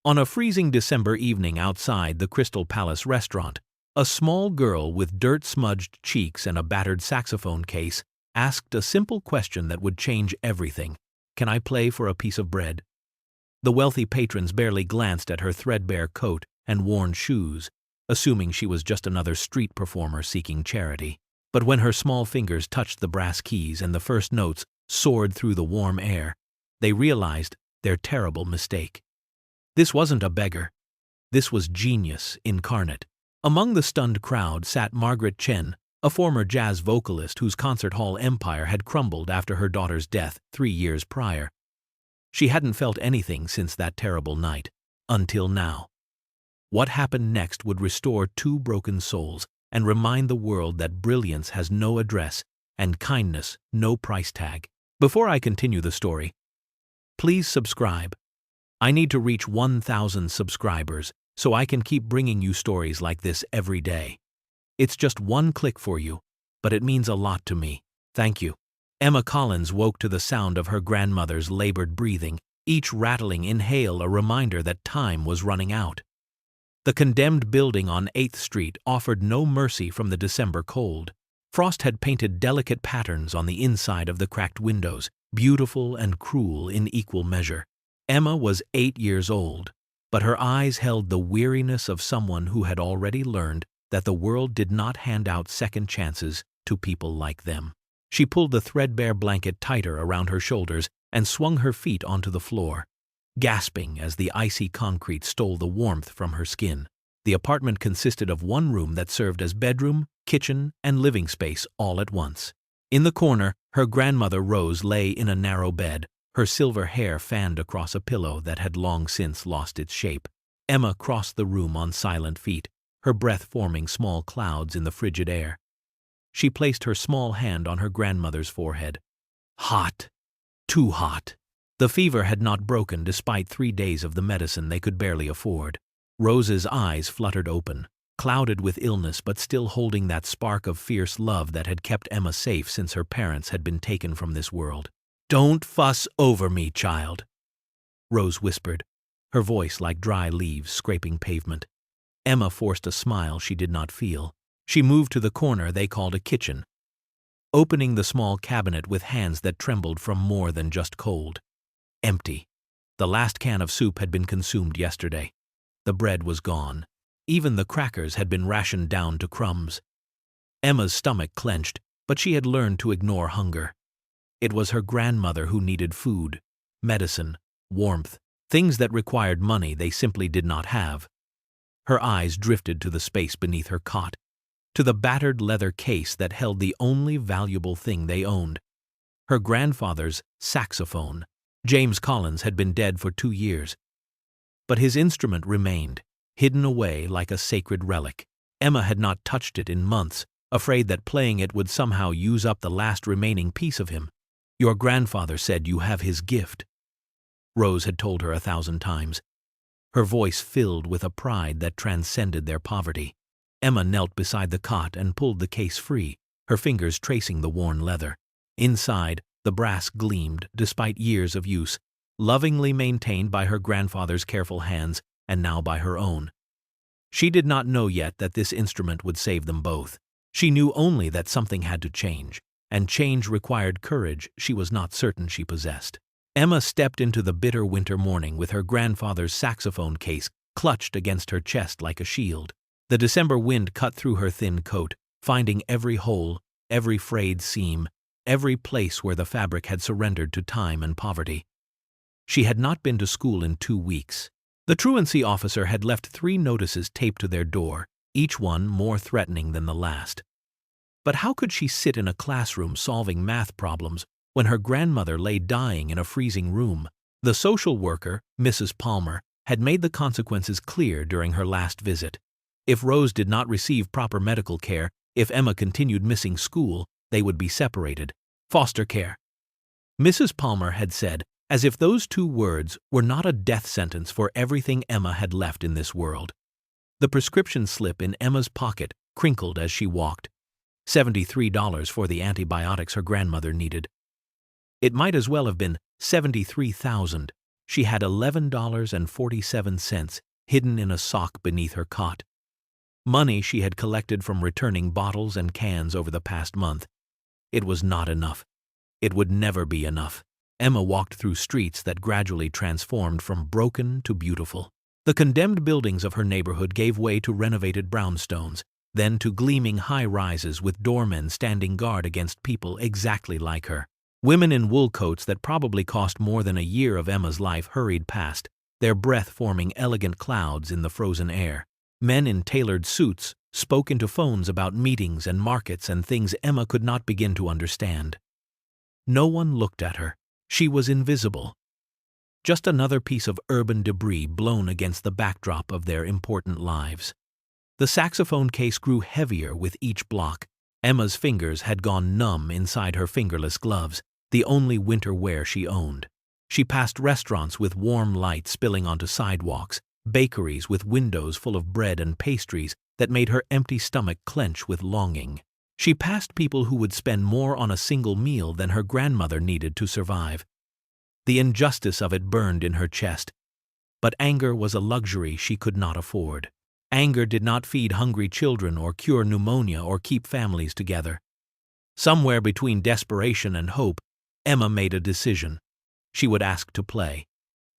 On a freezing December evening outside the Crystal Palace restaurant, a small girl with dirt-smudged cheeks and a battered saxophone case asked a simple question that would change everything. "Can I play for a piece of bread?" The wealthy patrons barely glanced at her threadbare coat and worn shoes, assuming she was just another street performer seeking charity. But when her small fingers touched the brass keys and the first notes soared through the warm air, they realized their terrible mistake. This wasn't a beggar. This was genius incarnate. Among the stunned crowd sat Margaret Chen, a former jazz vocalist whose concert hall empire had crumbled after her daughter's death 3 years prior. She hadn't felt anything since that terrible night, until now. What happened next would restore 2 broken souls and remind the world that brilliance has no address and kindness no price tag. Before I continue the story, please subscribe. I need to reach 1,000 subscribers so I can keep bringing you stories like this every day. It's just one click for you, but it means a lot to me. Thank you. Emma Collins woke to the sound of her grandmother's labored breathing, each rattling inhale a reminder that time was running out. The condemned building on 8th Street offered no mercy from the December cold. Frost had painted delicate patterns on the inside of the cracked windows, beautiful and cruel in equal measure. Emma was 8 years old, but her eyes held the weariness of someone who had already learned that the world did not hand out second chances to people like them. She pulled the threadbare blanket tighter around her shoulders and swung her feet onto the floor, gasping as the icy concrete stole the warmth from her skin. The apartment consisted of one room that served as bedroom, kitchen, and living space all at once. In the corner, her grandmother Rose lay in a narrow bed, her silver hair fanned across a pillow that had long since lost its shape. Emma crossed the room on silent feet, her breath forming small clouds in the frigid air. She placed her small hand on her grandmother's forehead. Hot. Too hot. The fever had not broken despite 3 days of the medicine they could barely afford. Rose's eyes fluttered open, clouded with illness but still holding that spark of fierce love that had kept Emma safe since her parents had been taken from this world. "Don't fuss over me, child," Rose whispered, her voice like dry leaves scraping pavement. Emma forced a smile she did not feel. She moved to the corner they called a kitchen, opening the small cabinet with hands that trembled from more than just cold. Empty. The last can of soup had been consumed yesterday. The bread was gone. Even the crackers had been rationed down to crumbs. Emma's stomach clenched, but she had learned to ignore hunger. It was her grandmother who needed food, medicine, warmth, things that required money they simply did not have. Her eyes drifted to the space beneath her cot, to the battered leather case that held the only valuable thing they owned. Her grandfather's saxophone. James Collins had been dead for 2 years, but his instrument remained, hidden away like a sacred relic. Emma had not touched it in months, afraid that playing it would somehow use up the last remaining piece of him. "Your grandfather said you have his gift," Rose had told her 1,000 times, her voice filled with a pride that transcended their poverty. Emma knelt beside the cot and pulled the case free, her fingers tracing the worn leather. Inside, the brass gleamed despite years of use, lovingly maintained by her grandfather's careful hands and now by her own. She did not know yet that this instrument would save them both. She knew only that something had to change, and change required courage she was not certain she possessed. Emma stepped into the bitter winter morning with her grandfather's saxophone case clutched against her chest like a shield. The December wind cut through her thin coat, finding every hole, every frayed seam, every place where the fabric had surrendered to time and poverty. She had not been to school in 2 weeks. The truancy officer had left 3 notices taped to their door, each one more threatening than the last. But how could she sit in a classroom solving math problems when her grandmother lay dying in a freezing room? The social worker, Mrs. Palmer, had made the consequences clear during her last visit. If Rose did not receive proper medical care, if Emma continued missing school, they would be separated. Foster care. Mrs. Palmer had said, as if those 2 words were not a death sentence for everything Emma had left in this world. The prescription slip in Emma's pocket crinkled as she walked. $73 for the antibiotics her grandmother needed. It might as well have been $73,000. She had $11.47 hidden in a sock beneath her cot. Money she had collected from returning bottles and cans over the past month. It was not enough. It would never be enough. Emma walked through streets that gradually transformed from broken to beautiful. The condemned buildings of her neighborhood gave way to renovated brownstones, then to gleaming high-rises with doormen standing guard against people exactly like her. Women in wool coats that probably cost more than a year of Emma's life hurried past, their breath forming elegant clouds in the frozen air. Men in tailored suits spoke into phones about meetings and markets and things Emma could not begin to understand. No one looked at her. She was invisible. Just another piece of urban debris blown against the backdrop of their important lives. The saxophone case grew heavier with each block. Emma's fingers had gone numb inside her fingerless gloves, the only winter wear she owned. She passed restaurants with warm light spilling onto sidewalks, bakeries with windows full of bread and pastries that made her empty stomach clench with longing. She passed people who would spend more on a single meal than her grandmother needed to survive. The injustice of it burned in her chest, but anger was a luxury she could not afford. Anger did not feed hungry children or cure pneumonia or keep families together. Somewhere between desperation and hope, Emma made a decision. She would ask to play.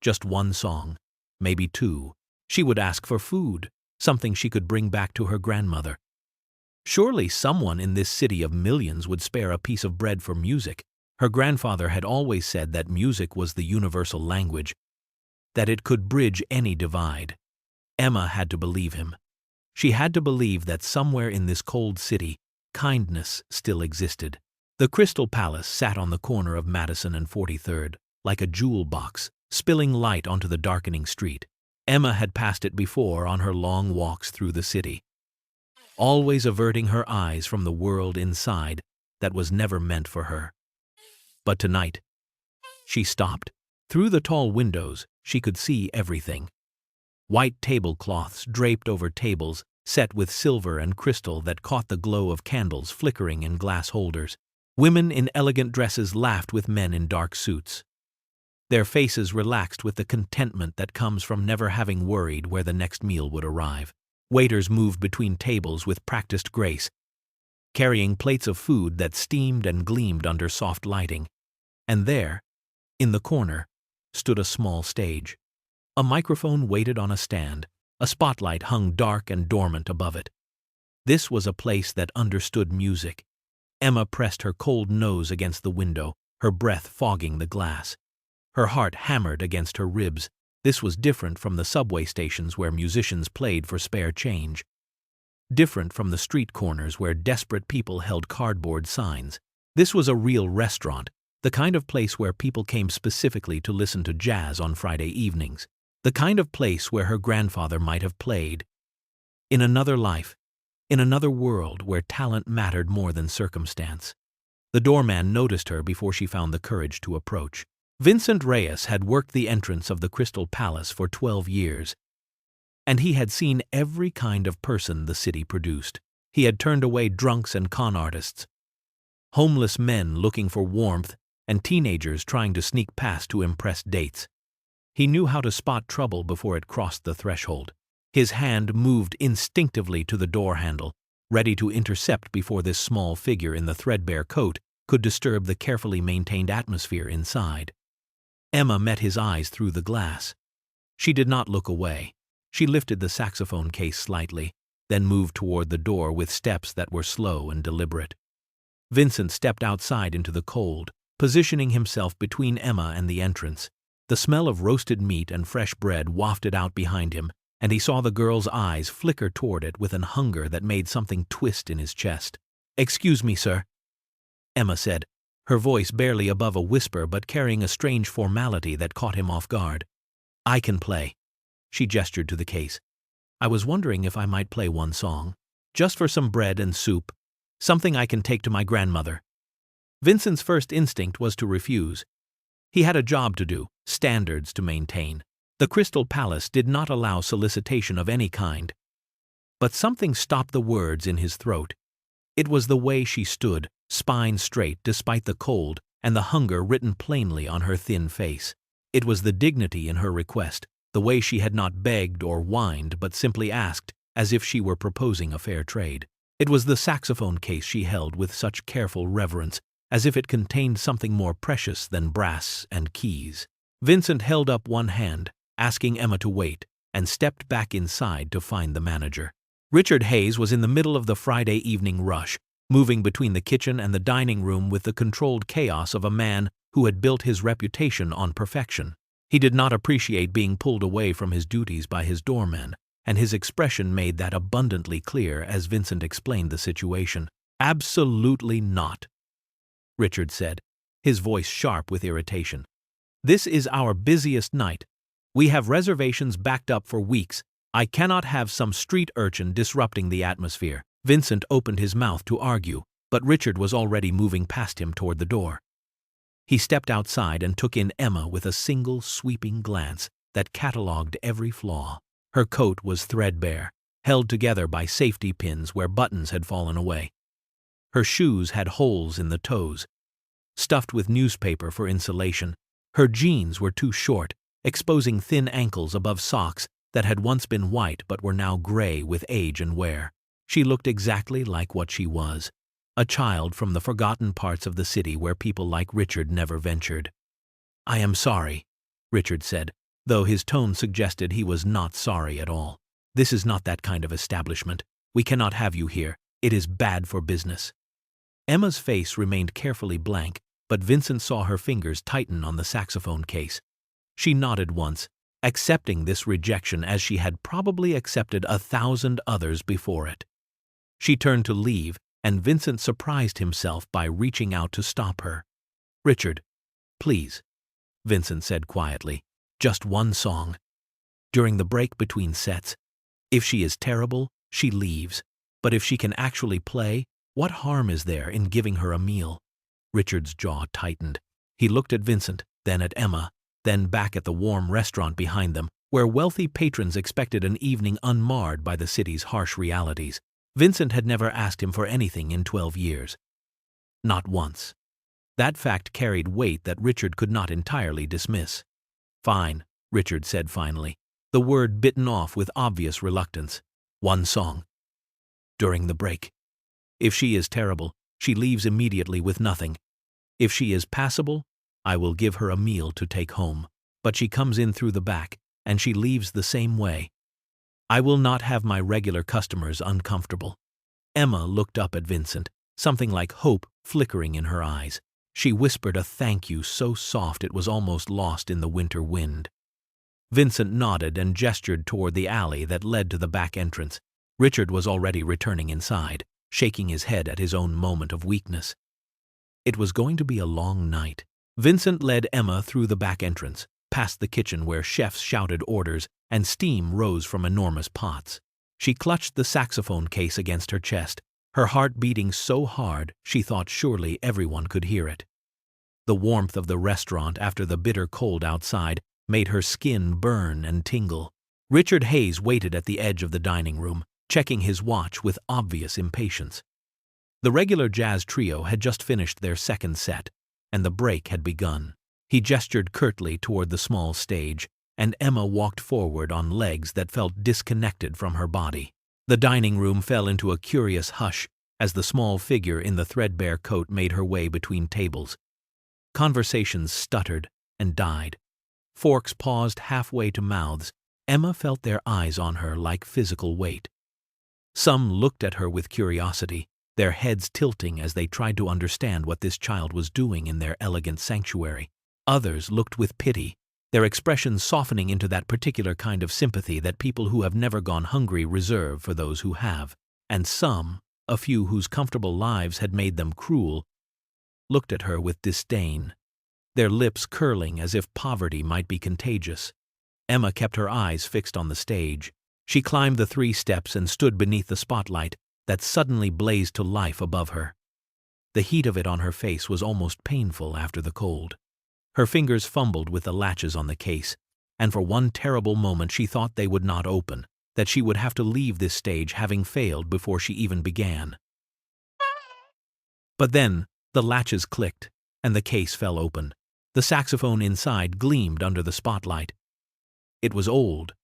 Just one song, maybe two. She would ask for food, something she could bring back to her grandmother. Surely someone in this city of millions would spare a piece of bread for music. Her grandfather had always said that music was the universal language, that it could bridge any divide. Emma had to believe him. She had to believe that somewhere in this cold city, kindness still existed. The Crystal Palace sat on the corner of Madison and 43rd, like a jewel box, spilling light onto the darkening street. Emma had passed it before on her long walks through the city, always averting her eyes from the world inside that was never meant for her. But tonight, she stopped. Through the tall windows, she could see everything. White tablecloths draped over tables, set with silver and crystal that caught the glow of candles flickering in glass holders. Women in elegant dresses laughed with men in dark suits. Their faces relaxed with the contentment that comes from never having worried where the next meal would arrive. Waiters moved between tables with practiced grace, carrying plates of food that steamed and gleamed under soft lighting. And there, in the corner, stood a small stage. A microphone waited on a stand. A spotlight hung dark and dormant above it. This was a place that understood music. Emma pressed her cold nose against the window, her breath fogging the glass. Her heart hammered against her ribs. This was different from the subway stations where musicians played for spare change. Different from the street corners where desperate people held cardboard signs. This was a real restaurant, the kind of place where people came specifically to listen to jazz on Friday evenings. The kind of place where her grandfather might have played. In another life, in another world where talent mattered more than circumstance. The doorman noticed her before she found the courage to approach. Vincent Reyes had worked the entrance of the Crystal Palace for 12 years, and he had seen every kind of person the city produced. He had turned away drunks and con artists, homeless men looking for warmth, and teenagers trying to sneak past to impress dates. He knew how to spot trouble before it crossed the threshold. His hand moved instinctively to the door handle, ready to intercept before this small figure in the threadbare coat could disturb the carefully maintained atmosphere inside. Emma met his eyes through the glass. She did not look away. She lifted the saxophone case slightly, then moved toward the door with steps that were slow and deliberate. Vincent stepped outside into the cold, positioning himself between Emma and the entrance. The smell of roasted meat and fresh bread wafted out behind him, and he saw the girl's eyes flicker toward it with an hunger that made something twist in his chest. "Excuse me, sir," Emma said, her voice barely above a whisper but carrying a strange formality that caught him off guard. "I can play." She gestured to the case. "I was wondering if I might play one song, just for some bread and soup, something I can take to my grandmother." Vincent's first instinct was to refuse. He had a job to do, standards to maintain. The Crystal Palace did not allow solicitation of any kind. But something stopped the words in his throat. It was the way she stood, spine straight despite the cold, and the hunger written plainly on her thin face. It was the dignity in her request, the way she had not begged or whined but simply asked, as if she were proposing a fair trade. It was the saxophone case she held with such careful reverence, as if it contained something more precious than brass and keys. Vincent held up one hand, asking Emma to wait, and stepped back inside to find the manager. Richard Hayes was in the middle of the Friday evening rush, moving between the kitchen and the dining room with the controlled chaos of a man who had built his reputation on perfection. He did not appreciate being pulled away from his duties by his doorman, and his expression made that abundantly clear as Vincent explained the situation. "Absolutely not," Richard said, his voice sharp with irritation. "This is our busiest night. We have reservations backed up for weeks. I cannot have some street urchin disrupting the atmosphere." Vincent opened his mouth to argue, but Richard was already moving past him toward the door. He stepped outside and took in Emma with a single sweeping glance that catalogued every flaw. Her coat was threadbare, held together by safety pins where buttons had fallen away. Her shoes had holes in the toes, stuffed with newspaper for insulation. Her jeans were too short, exposing thin ankles above socks that had once been white but were now gray with age and wear. She looked exactly like what she was, a child from the forgotten parts of the city where people like Richard never ventured. "I am sorry," Richard said, though his tone suggested he was not sorry at all. "This is not that kind of establishment. We cannot have you here. It is bad for business." Emma's face remained carefully blank, but Vincent saw her fingers tighten on the saxophone case. She nodded once, accepting this rejection as she had probably accepted 1,000 others before it. She turned to leave, and Vincent surprised himself by reaching out to stop her. "Richard, please," Vincent said quietly, "just one song. During the break between sets. If she is terrible, she leaves. But if she can actually play, what harm is there in giving her a meal?" Richard's jaw tightened. He looked at Vincent, then at Emma, then back at the warm restaurant behind them, where wealthy patrons expected an evening unmarred by the city's harsh realities. Vincent had never asked him for anything in 12 years. Not once. That fact carried weight that Richard could not entirely dismiss. "Fine," Richard said finally, the word bitten off with obvious reluctance. "One song. During the break. If she is terrible, she leaves immediately with nothing. If she is passable, I will give her a meal to take home. But she comes in through the back, and she leaves the same way. I will not have my regular customers uncomfortable." Emma looked up at Vincent, something like hope flickering in her eyes. She whispered a thank you so soft it was almost lost in the winter wind. Vincent nodded and gestured toward the alley that led to the back entrance. Richard was already returning inside, shaking his head at his own moment of weakness. It was going to be a long night. Vincent led Emma through the back entrance, past the kitchen where chefs shouted orders and steam rose from enormous pots. She clutched the saxophone case against her chest, her heart beating so hard she thought surely everyone could hear it. The warmth of the restaurant after the bitter cold outside made her skin burn and tingle. Richard Hayes waited at the edge of the dining room, checking his watch with obvious impatience. The regular jazz trio had just finished their second set, and the break had begun. He gestured curtly toward the small stage, and Emma walked forward on legs that felt disconnected from her body. The dining room fell into a curious hush as the small figure in the threadbare coat made her way between tables. Conversations stuttered and died. Forks paused halfway to mouths. Emma felt their eyes on her like physical weight. Some looked at her with curiosity, their heads tilting as they tried to understand what this child was doing in their elegant sanctuary. Others looked with pity, their expressions softening into that particular kind of sympathy that people who have never gone hungry reserve for those who have. And some, a few whose comfortable lives had made them cruel, looked at her with disdain, their lips curling as if poverty might be contagious. Emma kept her eyes fixed on the stage. She climbed the 3 steps and stood beneath the spotlight that suddenly blazed to life above her. The heat of it on her face was almost painful after the cold. Her fingers fumbled with the latches on the case, and for one terrible moment she thought they would not open, that she would have to leave this stage having failed before she even began. But then the latches clicked, and the case fell open. The saxophone inside gleamed under the spotlight. It was old,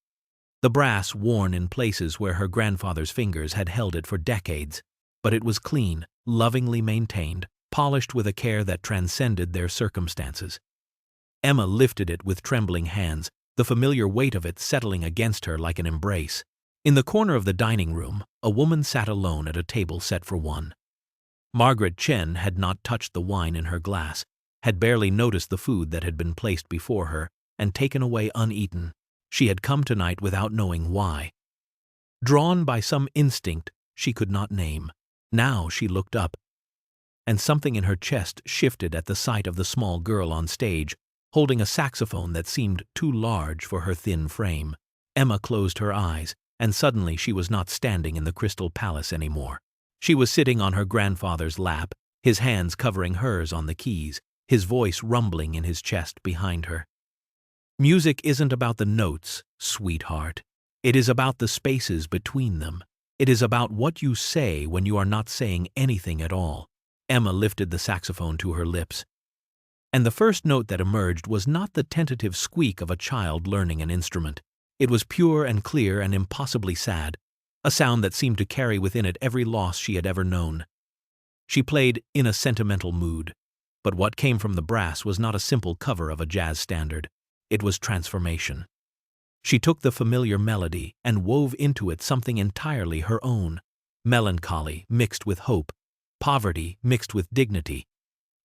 the brass worn in places where her grandfather's fingers had held it for decades, but it was clean, lovingly maintained, polished with a care that transcended their circumstances. Emma lifted it with trembling hands, the familiar weight of it settling against her like an embrace. In the corner of the dining room, a woman sat alone at a table set for one. Margaret Chen had not touched the wine in her glass, had barely noticed the food that had been placed before her and taken away uneaten. She had come tonight without knowing why. Drawn by some instinct she could not name, now she looked up, and something in her chest shifted at the sight of the small girl on stage, holding a saxophone that seemed too large for her thin frame. Emma closed her eyes, and suddenly she was not standing in the Crystal Palace anymore. She was sitting on her grandfather's lap, his hands covering hers on the keys, his voice rumbling in his chest behind her. Music isn't about the notes, sweetheart. It is about the spaces between them. It is about what you say when you are not saying anything at all. Emma lifted the saxophone to her lips, and the first note that emerged was not the tentative squeak of a child learning an instrument. It was pure and clear and impossibly sad, a sound that seemed to carry within it every loss she had ever known. She played in a sentimental mood, but what came from the brass was not a simple cover of a jazz standard. It was transformation. She took the familiar melody and wove into it something entirely her own, melancholy mixed with hope, poverty mixed with dignity,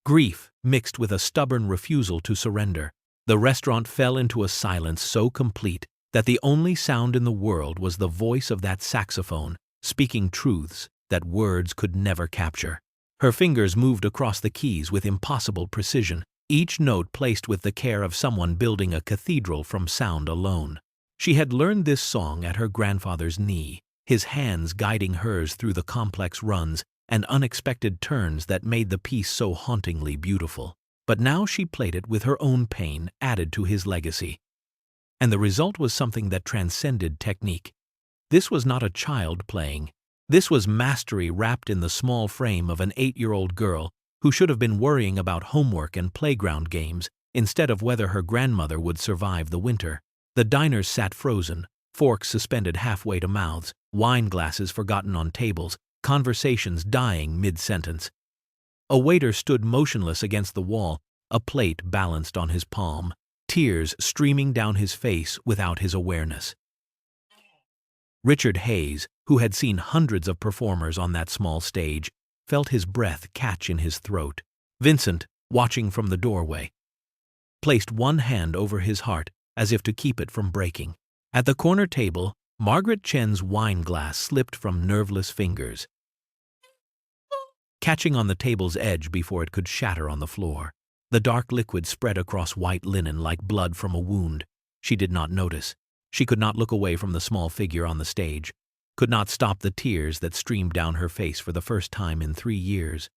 grief mixed with a stubborn refusal to surrender. The restaurant fell into a silence so complete that the only sound in the world was the voice of that saxophone, speaking truths that words could never capture. Her fingers moved across the keys with impossible precision, each note placed with the care of someone building a cathedral from sound alone. She had learned this song at her grandfather's knee, his hands guiding hers through the complex runs and unexpected turns that made the piece so hauntingly beautiful. But now she played it with her own pain added to his legacy. And the result was something that transcended technique. This was not a child playing. This was mastery wrapped in the small frame of an 8-year-old girl who should have been worrying about homework and playground games instead of whether her grandmother would survive the winter. The diners sat frozen, forks suspended halfway to mouths, wine glasses forgotten on tables, conversations dying mid-sentence. A waiter stood motionless against the wall, a plate balanced on his palm, tears streaming down his face without his awareness. Richard Hayes, who had seen hundreds of performers on that small stage, felt his breath catch in his throat. Vincent, watching from the doorway, placed one hand over his heart as if to keep it from breaking. At the corner table, Margaret Chen's wine glass slipped from nerveless fingers, catching on the table's edge before it could shatter on the floor. The dark liquid spread across white linen like blood from a wound. She did not notice. She could not look away from the small figure on the stage, could not stop the tears that streamed down her face for the first time in 3 years.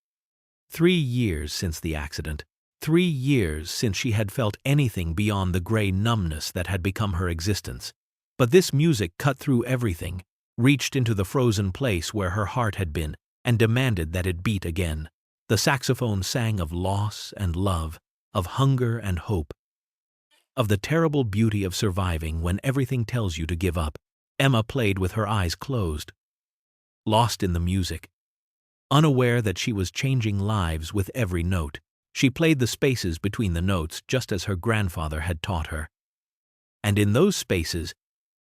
3 years since the accident. 3 years since she had felt anything beyond the gray numbness that had become her existence. But this music cut through everything, reached into the frozen place where her heart had been, and demanded that it beat again. The saxophone sang of loss and love, of hunger and hope, of the terrible beauty of surviving when everything tells you to give up. Emma played with her eyes closed, lost in the music, unaware that she was changing lives with every note. She played the spaces between the notes just as her grandfather had taught her. And in those spaces,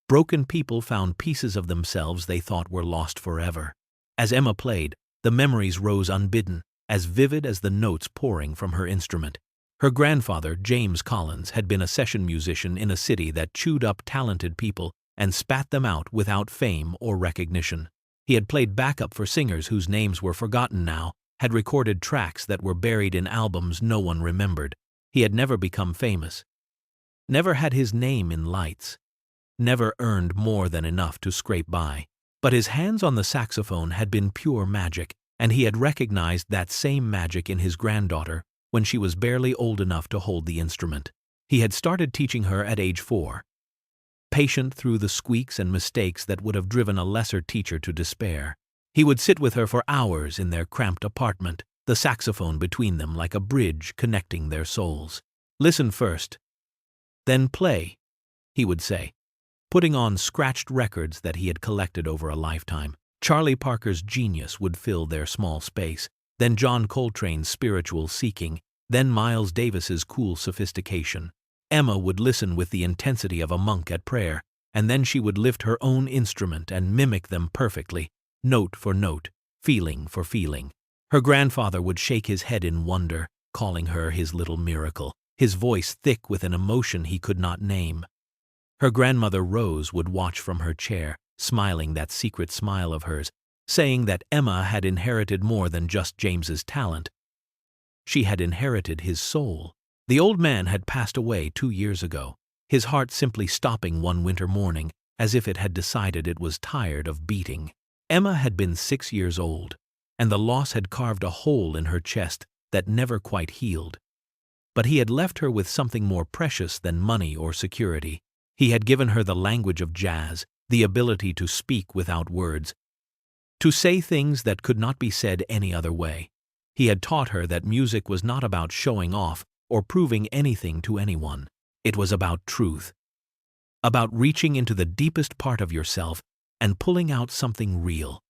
broken people found pieces of themselves they thought were lost forever. As Emma played, the memories rose unbidden, as vivid as the notes pouring from her instrument. Her grandfather, James Collins, had been a session musician in a city that chewed up talented people and spat them out without fame or recognition. He had played backup for singers whose names were forgotten now, had recorded tracks that were buried in albums no one remembered. He had never become famous, never had his name in lights, never earned more than enough to scrape by. But his hands on the saxophone had been pure magic, and he had recognized that same magic in his granddaughter when she was barely old enough to hold the instrument. He had started teaching her at age 4, patient through the squeaks and mistakes that would have driven a lesser teacher to despair. He would sit with her for hours in their cramped apartment, the saxophone between them like a bridge connecting their souls. Listen first, then play, he would say, putting on scratched records that he had collected over a lifetime. Charlie Parker's genius would fill their small space, then John Coltrane's spiritual seeking, then Miles Davis's cool sophistication. Emma would listen with the intensity of a monk at prayer, and then she would lift her own instrument and mimic them perfectly, note for note, feeling for feeling. Her grandfather would shake his head in wonder, calling her his little miracle, his voice thick with an emotion he could not name. Her grandmother Rose would watch from her chair, smiling that secret smile of hers, saying that Emma had inherited more than just James's talent. She had inherited his soul. The old man had passed away 2 years ago, his heart simply stopping one winter morning, as if it had decided it was tired of beating. Emma had been 6 years old, and the loss had carved a hole in her chest that never quite healed. But he had left her with something more precious than money or security. He had given her the language of jazz, the ability to speak without words, to say things that could not be said any other way. He had taught her that music was not about showing off or proving anything to anyone. It was about truth, about reaching into the deepest part of yourself and pulling out something real,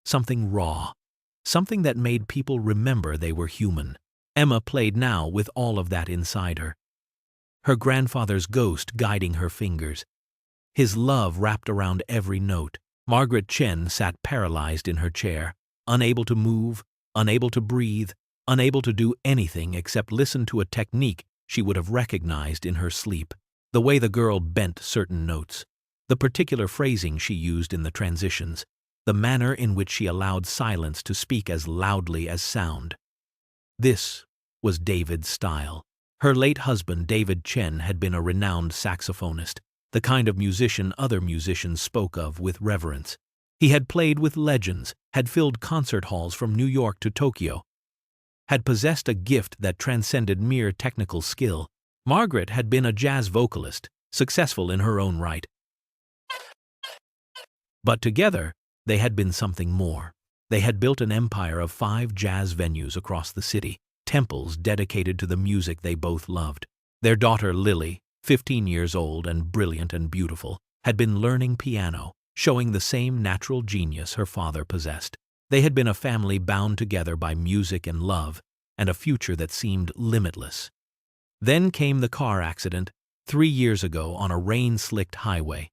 something raw, something that made people remember they were human. Emma played now with all of that inside her. Her grandfather's ghost guiding her fingers, his love wrapped around every note. Margaret Chen sat paralyzed in her chair, unable to move, unable to breathe, unable to do anything except listen to a technique she would have recognized in her sleep. The way the girl bent certain notes, the particular phrasing she used in the transitions, the manner in which she allowed silence to speak as loudly as sound. This was David's style. Her late husband, David Chen, had been a renowned saxophonist, the kind of musician other musicians spoke of with reverence. He had played with legends, had filled concert halls from New York to Tokyo, had possessed a gift that transcended mere technical skill. Margaret had been a jazz vocalist, successful in her own right. But together, they had been something more. They had built an empire of 5 jazz venues across the city, temples dedicated to the music they both loved. Their daughter Lily, 15 years old and brilliant and beautiful, had been learning piano, showing the same natural genius her father possessed. They had been a family bound together by music and love, and a future that seemed limitless. Then came the car accident 3 years ago on a rain-slicked highway.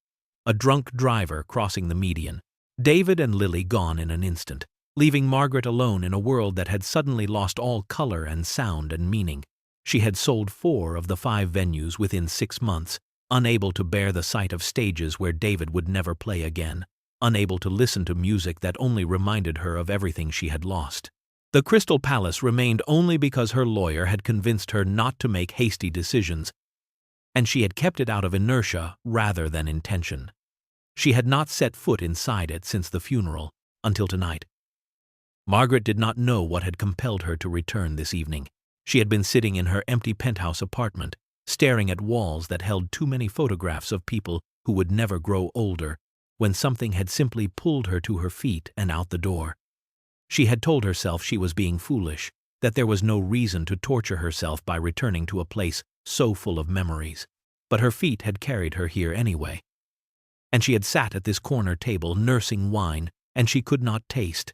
A drunk driver crossing the median. David and Lily gone in an instant, leaving Margaret alone in a world that had suddenly lost all color and sound and meaning. She had sold 4 of the 5 venues within 6 months, unable to bear the sight of stages where David would never play again, unable to listen to music that only reminded her of everything she had lost. The Crystal Palace remained only because her lawyer had convinced her not to make hasty decisions, and she had kept it out of inertia rather than intention. She had not set foot inside it since the funeral, until tonight. Margaret did not know what had compelled her to return this evening. She had been sitting in her empty penthouse apartment, staring at walls that held too many photographs of people who would never grow older, when something had simply pulled her to her feet and out the door. She had told herself she was being foolish, that there was no reason to torture herself by returning to a place so full of memories. But her feet had carried her here anyway. And she had sat at this corner table nursing wine, and she could not taste,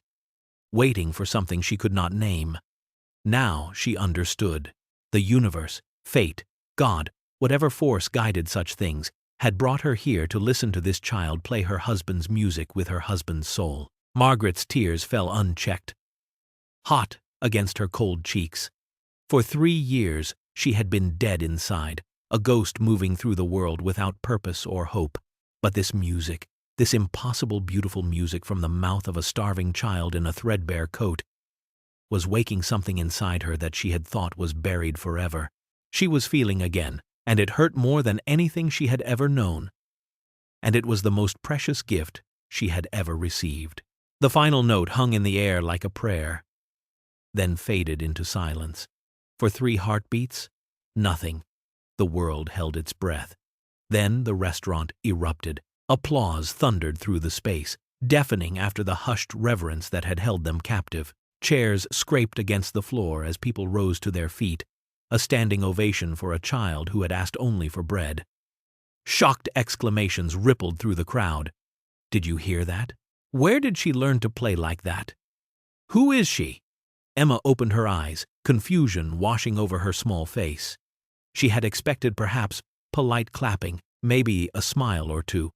waiting for something she could not name. Now she understood. The universe, fate, God, whatever force guided such things, had brought her here to listen to this child play her husband's music with her husband's soul. Margaret's tears fell unchecked, hot against her cold cheeks. For 3 years she had been dead inside, a ghost moving through the world without purpose or hope. But this music, this impossible beautiful music from the mouth of a starving child in a threadbare coat, was waking something inside her that she had thought was buried forever. She was feeling again, and it hurt more than anything she had ever known. And it was the most precious gift she had ever received. The final note hung in the air like a prayer, then faded into silence. For 3 heartbeats, nothing. The world held its breath. Then the restaurant erupted. Applause thundered through the space, deafening after the hushed reverence that had held them captive. Chairs scraped against the floor as people rose to their feet, a standing ovation for a child who had asked only for bread. Shocked exclamations rippled through the crowd. Did you hear that? Where did she learn to play like that? Who is she? Emma opened her eyes, confusion washing over her small face. She had expected perhaps polite clapping, maybe a smile or two.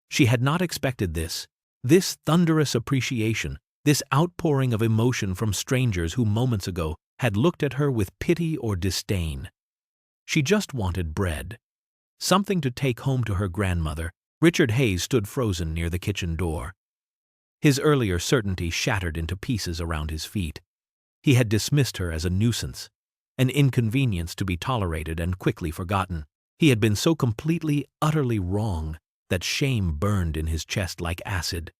She had not expected this thunderous appreciation, this outpouring of emotion from strangers who moments ago had looked at her with pity or disdain. She just wanted bread. Something to take home to her grandmother. Richard Hayes stood frozen near the kitchen door. His earlier certainty shattered into pieces around his feet. He had dismissed her as a nuisance, an inconvenience to be tolerated and quickly forgotten. He had been so completely, utterly wrong that shame burned in his chest like acid.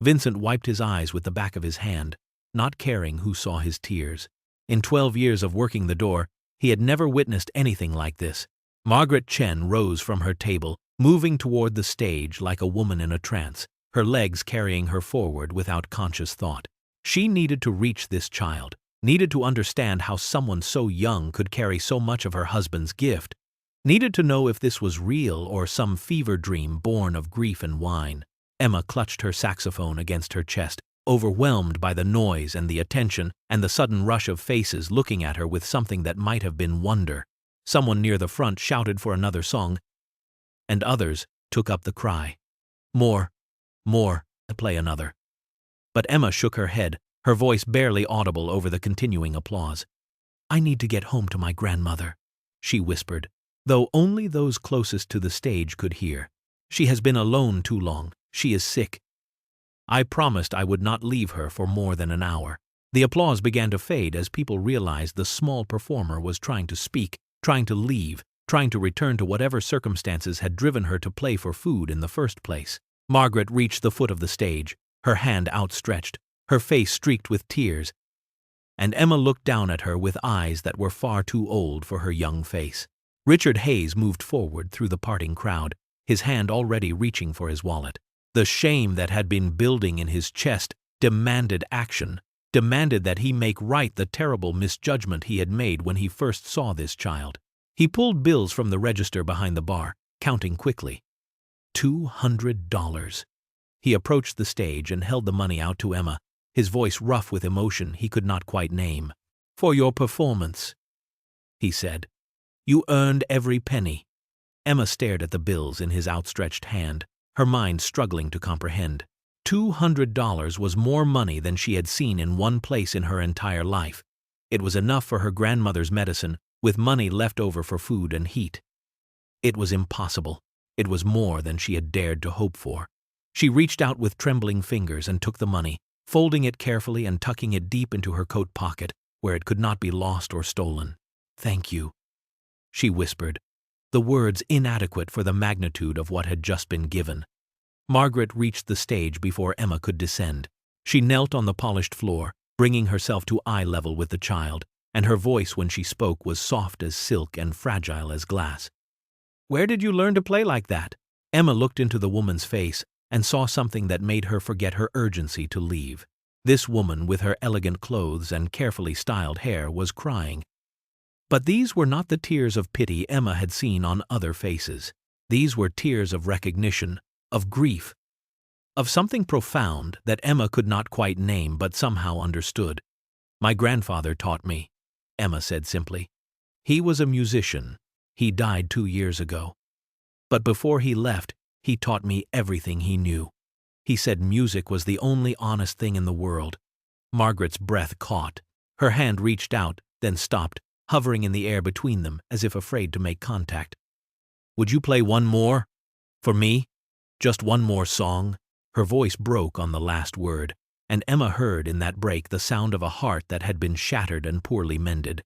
Vincent wiped his eyes with the back of his hand, not caring who saw his tears. In 12 years of working the door, he had never witnessed anything like this. Margaret Chen rose from her table, moving toward the stage like a woman in a trance, her legs carrying her forward without conscious thought. She needed to reach this child, needed to understand how someone so young could carry so much of her husband's gift, needed to know if this was real or some fever dream born of grief and wine. Emma clutched her saxophone against her chest, overwhelmed by the noise and the attention and the sudden rush of faces looking at her with something that might have been wonder. Someone near the front shouted for another song, and others took up the cry. More, play another. But Emma shook her head, her voice barely audible over the continuing applause. I need to get home to my grandmother, she whispered, though only those closest to the stage could hear. She has been alone too long. She is sick. I promised I would not leave her for more than an hour. The applause began to fade as people realized the small performer was trying to speak, trying to leave, trying to return to whatever circumstances had driven her to play for food in the first place. Margaret reached the foot of the stage, her hand outstretched, her face streaked with tears, and Emma looked down at her with eyes that were far too old for her young face. Richard Hayes moved forward through the parting crowd, his hand already reaching for his wallet. The shame that had been building in his chest demanded action, demanded that he make right the terrible misjudgment he had made when he first saw this child. He pulled bills from the register behind the bar, counting quickly. $200. He approached the stage and held the money out to Emma, his voice rough with emotion he could not quite name. For your performance, he said. You earned every penny. Emma stared at the bills in his outstretched hand, her mind struggling to comprehend. $200 was more money than she had seen in one place in her entire life. It was enough for her grandmother's medicine, with money left over for food and heat. It was impossible. It was more than she had dared to hope for. She reached out with trembling fingers and took the money, folding it carefully and tucking it deep into her coat pocket, where it could not be lost or stolen. Thank you, she whispered, the words inadequate for the magnitude of what had just been given. Margaret reached the stage before Emma could descend. She knelt on the polished floor, bringing herself to eye level with the child, and her voice when she spoke was soft as silk and fragile as glass. Where did you learn to play like that? Emma looked into the woman's face and saw something that made her forget her urgency to leave. This woman, with her elegant clothes and carefully styled hair, was crying. But these were not the tears of pity Emma had seen on other faces. These were tears of recognition, of grief, of something profound that Emma could not quite name but somehow understood. My grandfather taught me, Emma said simply. He was a musician. He died 2 years ago. But before he left, he taught me everything he knew. He said music was the only honest thing in the world. Margaret's breath caught. Her hand reached out, then stopped, hovering in the air between them as if afraid to make contact. Would you play one more? For me? Just one more song? Her voice broke on the last word, and Emma heard in that break the sound of a heart that had been shattered and poorly mended.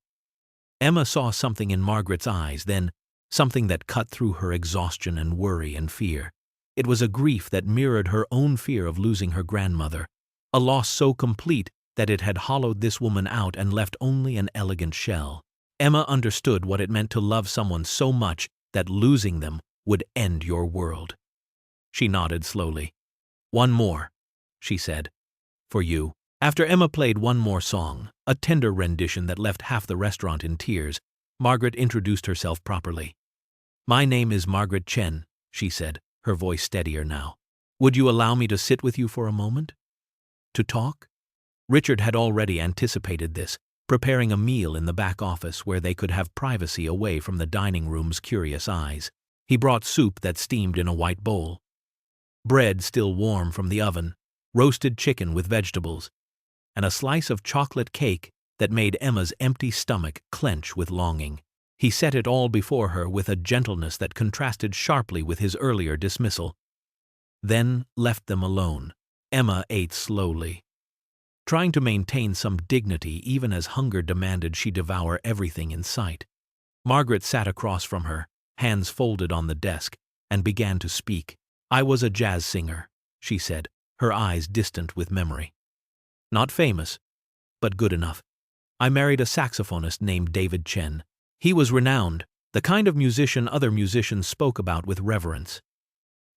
Emma saw something in Margaret's eyes then, something that cut through her exhaustion and worry and fear. It was a grief that mirrored her own fear of losing her grandmother, a loss so complete that it had hollowed this woman out and left only an elegant shell. Emma understood what it meant to love someone so much that losing them would end your world. She nodded slowly. One more, she said. For you. After Emma played one more song, a tender rendition that left half the restaurant in tears, Margaret introduced herself properly. "My name is Margaret Chen," she said, her voice steadier now. "Would you allow me to sit with you for a moment? To talk?" Richard had already anticipated this, preparing a meal in the back office where they could have privacy away from the dining room's curious eyes. He brought soup that steamed in a white bowl, bread still warm from the oven, roasted chicken with vegetables, and a slice of chocolate cake that made Emma's empty stomach clench with longing. He set it all before her with a gentleness that contrasted sharply with his earlier dismissal. Then left them alone. Emma ate slowly, trying to maintain some dignity even as hunger demanded she devour everything in sight. Margaret sat across from her, hands folded on the desk, and began to speak. "I was a jazz singer," she said, her eyes distant with memory. "Not famous, but good enough. I married a saxophonist named David Chen. He was renowned, the kind of musician other musicians spoke about with reverence.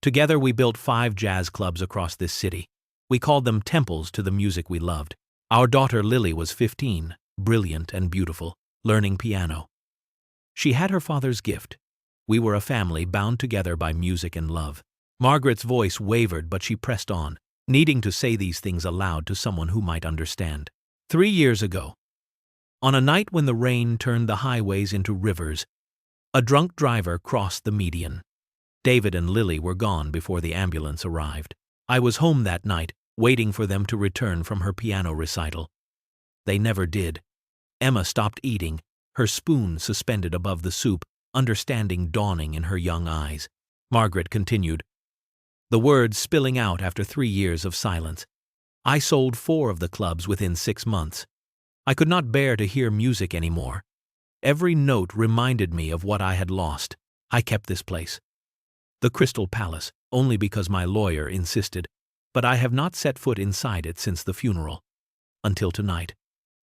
Together we built 5 jazz clubs across this city. We called them temples to the music we loved. Our daughter Lily was 15, brilliant and beautiful, learning piano. She had her father's gift. We were a family bound together by music and love." Margaret's voice wavered, but she pressed on, needing to say these things aloud to someone who might understand. 3 years ago, on a night when the rain turned the highways into rivers, a drunk driver crossed the median. David and Lily were gone before the ambulance arrived. I was home that night, waiting for them to return from her piano recital. They never did. Emma stopped eating, her spoon suspended above the soup, understanding dawning in her young eyes. Margaret continued, the words spilling out after 3 years of silence. "I sold 4 of the clubs within 6 months. I could not bear to hear music anymore. Every note reminded me of what I had lost. I kept this place, the Crystal Palace, only because my lawyer insisted, but I have not set foot inside it since the funeral. Until tonight.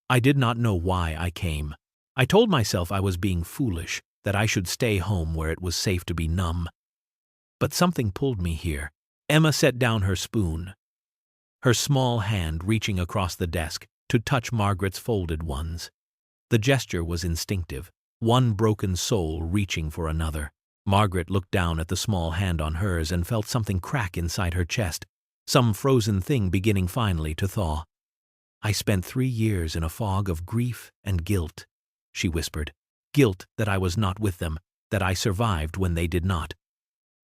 I did not know why I came. I told myself I was being foolish, that I should stay home where it was safe to be numb. But something pulled me here." Emma set down her spoon, her small hand reaching across the desk to touch Margaret's folded ones. The gesture was instinctive, one broken soul reaching for another. Margaret looked down at the small hand on hers and felt something crack inside her chest, some frozen thing beginning finally to thaw. "I spent 3 years in a fog of grief and guilt," she whispered. "Guilt that I was not with them, that I survived when they did not.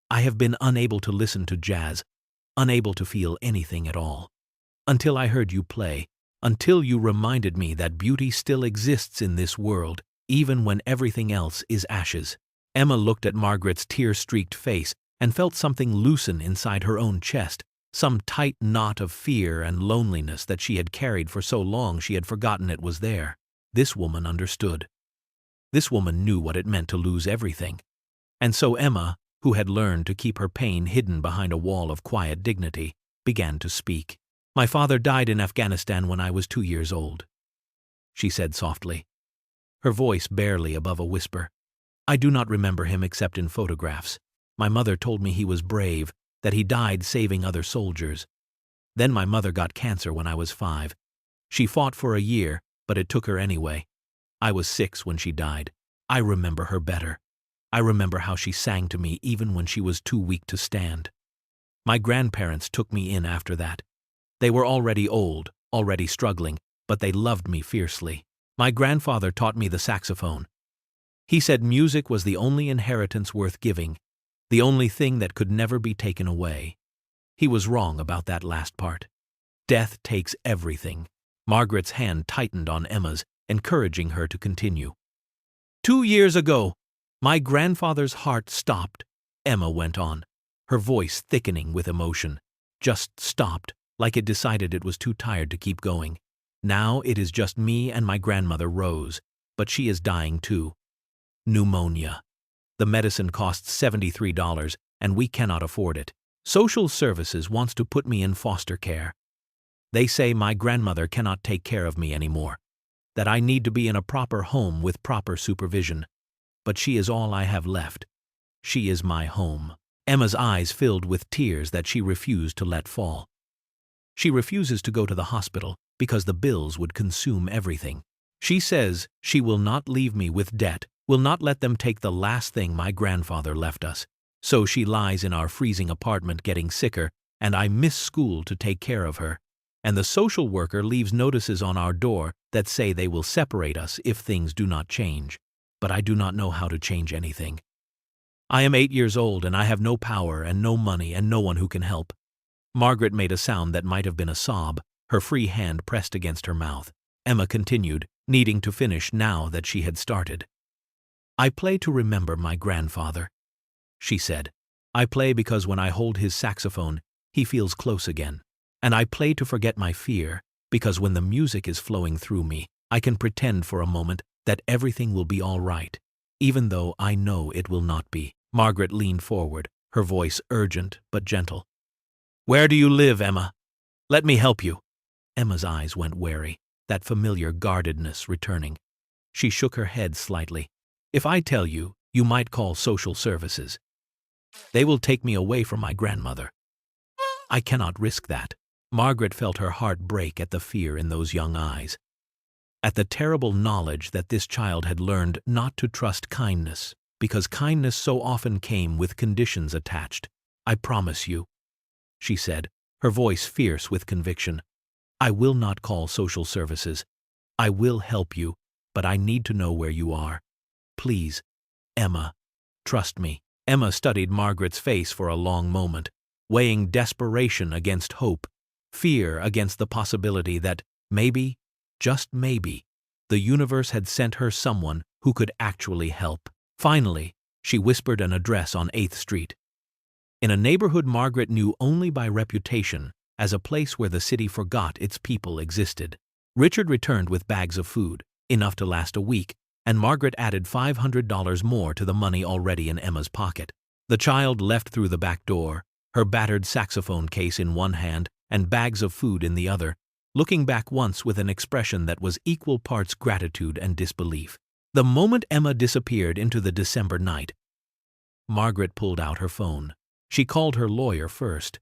I have been unable to listen to jazz, unable to feel anything at all. Until I heard you play, until you reminded me that beauty still exists in this world, even when everything else is ashes." Emma looked at Margaret's tear-streaked face and felt something loosen inside her own chest, some tight knot of fear and loneliness that she had carried for so long she had forgotten it was there. This woman understood. This woman knew what it meant to lose everything. And so Emma, who had learned to keep her pain hidden behind a wall of quiet dignity, began to speak. "My father died in Afghanistan when I was 2 years old," she said softly, her voice barely above a whisper. "I do not remember him except in photographs. My mother told me he was brave, that he died saving other soldiers. Then my mother got cancer when I was 5. She fought for a year, but it took her anyway. I was 6 when she died. I remember her better. I remember how she sang to me even when she was too weak to stand. My grandparents took me in after that. They were already old, already struggling, but they loved me fiercely. My grandfather taught me the saxophone. He said music was the only inheritance worth giving, the only thing that could never be taken away. He was wrong about that last part. Death takes everything." Margaret's hand tightened on Emma's, encouraging her to continue. 2 years ago, my grandfather's heart stopped," Emma went on, her voice thickening with emotion. "Just stopped, like it decided it was too tired to keep going. Now it is just me and my grandmother Rose, but she is dying too. Pneumonia. The medicine costs $73, and we cannot afford it. Social Services wants to put me in foster care. They say my grandmother cannot take care of me anymore, that I need to be in a proper home with proper supervision. But she is all I have left. She is my home." Emma's eyes filled with tears that she refused to let fall. "She refuses to go to the hospital because the bills would consume everything. She says she will not leave me with debt Will not let them take the last thing my grandfather left us. So she lies in our freezing apartment getting sicker, and I miss school to take care of her. And the social worker leaves notices on our door that say they will separate us if things do not change. But I do not know how to change anything. I am 8 years old and I have no power and no money and no one who can help. Margaret made a sound that might have been a sob, her free hand pressed against her mouth. Emma continued, needing to finish now that she had started. I play to remember my grandfather, she said. I play because when I hold his saxophone, he feels close again. And I play to forget my fear, because when the music is flowing through me, I can pretend for a moment that everything will be all right, even though I know it will not be. Margaret leaned forward, her voice urgent but gentle. Where do you live, Emma? Let me help you. Emma's eyes went wary, that familiar guardedness returning. She shook her head slightly. If I tell you, you might call social services. They will take me away from my grandmother. I cannot risk that. Margaret felt her heart break at the fear in those young eyes, at the terrible knowledge that this child had learned not to trust kindness, because kindness so often came with conditions attached. I promise you, she said, her voice fierce with conviction. I will not call social services. I will help you, but I need to know where you are. Please, Emma, trust me. Emma studied Margaret's face for a long moment, weighing desperation against hope, fear against the possibility that maybe, just maybe, the universe had sent her someone who could actually help. Finally, she whispered an address on 8th Street. In a neighborhood Margaret knew only by reputation as a place where the city forgot its people existed. Richard returned with bags of food, enough to last a week, and Margaret added $500 more to the money already in Emma's pocket. The child left through the back door, her battered saxophone case in one hand and bags of food in the other, looking back once with an expression that was equal parts gratitude and disbelief. The moment Emma disappeared into the December night, Margaret pulled out her phone. She called her lawyer first,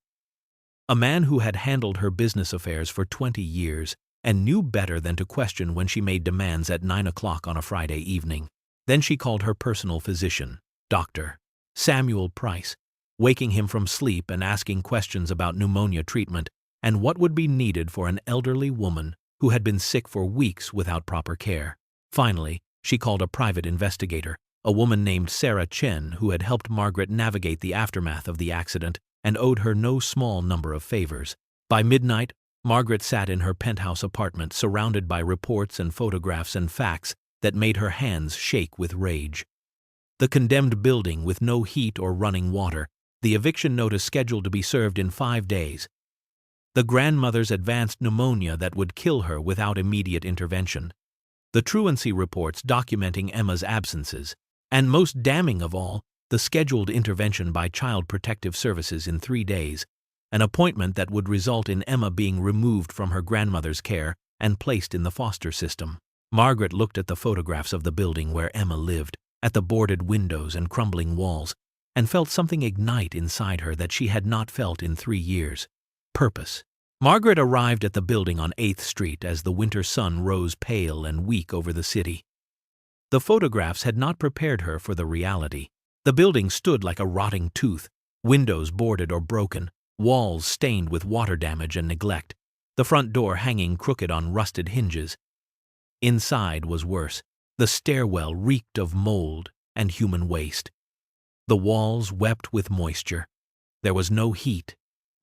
a man who had handled her business affairs for 20 years and knew better than to question when she made demands at 9 o'clock on a Friday evening. Then she called her personal physician, Dr. Samuel Price, waking him from sleep and asking questions about pneumonia treatment and what would be needed for an elderly woman who had been sick for weeks without proper care. Finally, she called a private investigator, a woman named Sarah Chen who had helped Margaret navigate the aftermath of the accident and owed her no small number of favors. By midnight, Margaret sat in her penthouse apartment surrounded by reports and photographs and facts that made her hands shake with rage. The condemned building with no heat or running water, the eviction notice scheduled to be served in 5 days, the grandmother's advanced pneumonia that would kill her without immediate intervention, the truancy reports documenting Emma's absences, and most damning of all, the scheduled intervention by Child Protective Services in 3 days, an appointment that would result in Emma being removed from her grandmother's care and placed in the foster system. Margaret looked at the photographs of the building where Emma lived, at the boarded windows and crumbling walls, and felt something ignite inside her that she had not felt in 3 years. Purpose. Margaret arrived at the building on 8th Street as the winter sun rose pale and weak over the city. The photographs had not prepared her for the reality. The building stood like a rotting tooth, windows boarded or broken, walls stained with water damage and neglect, the front door hanging crooked on rusted hinges. Inside was worse. The stairwell reeked of mold and human waste. The walls wept with moisture. There was no heat,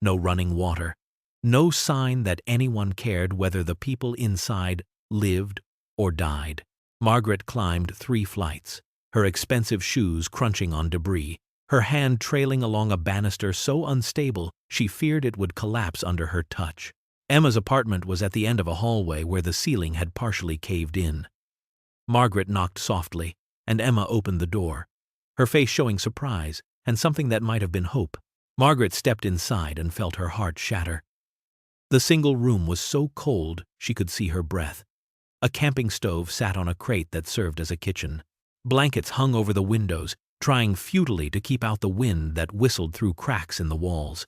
no running water, no sign that anyone cared whether the people inside lived or died. Margaret climbed 3 flights, her expensive shoes crunching on debris, her hand trailing along a banister so unstable she feared it would collapse under her touch. Emma's apartment was at the end of a hallway where the ceiling had partially caved in. Margaret knocked softly, and Emma opened the door, her face showing surprise and something that might have been hope. Margaret stepped inside and felt her heart shatter. The single room was so cold she could see her breath. A camping stove sat on a crate that served as a kitchen. Blankets hung over the windows, trying futilely to keep out the wind that whistled through cracks in the walls.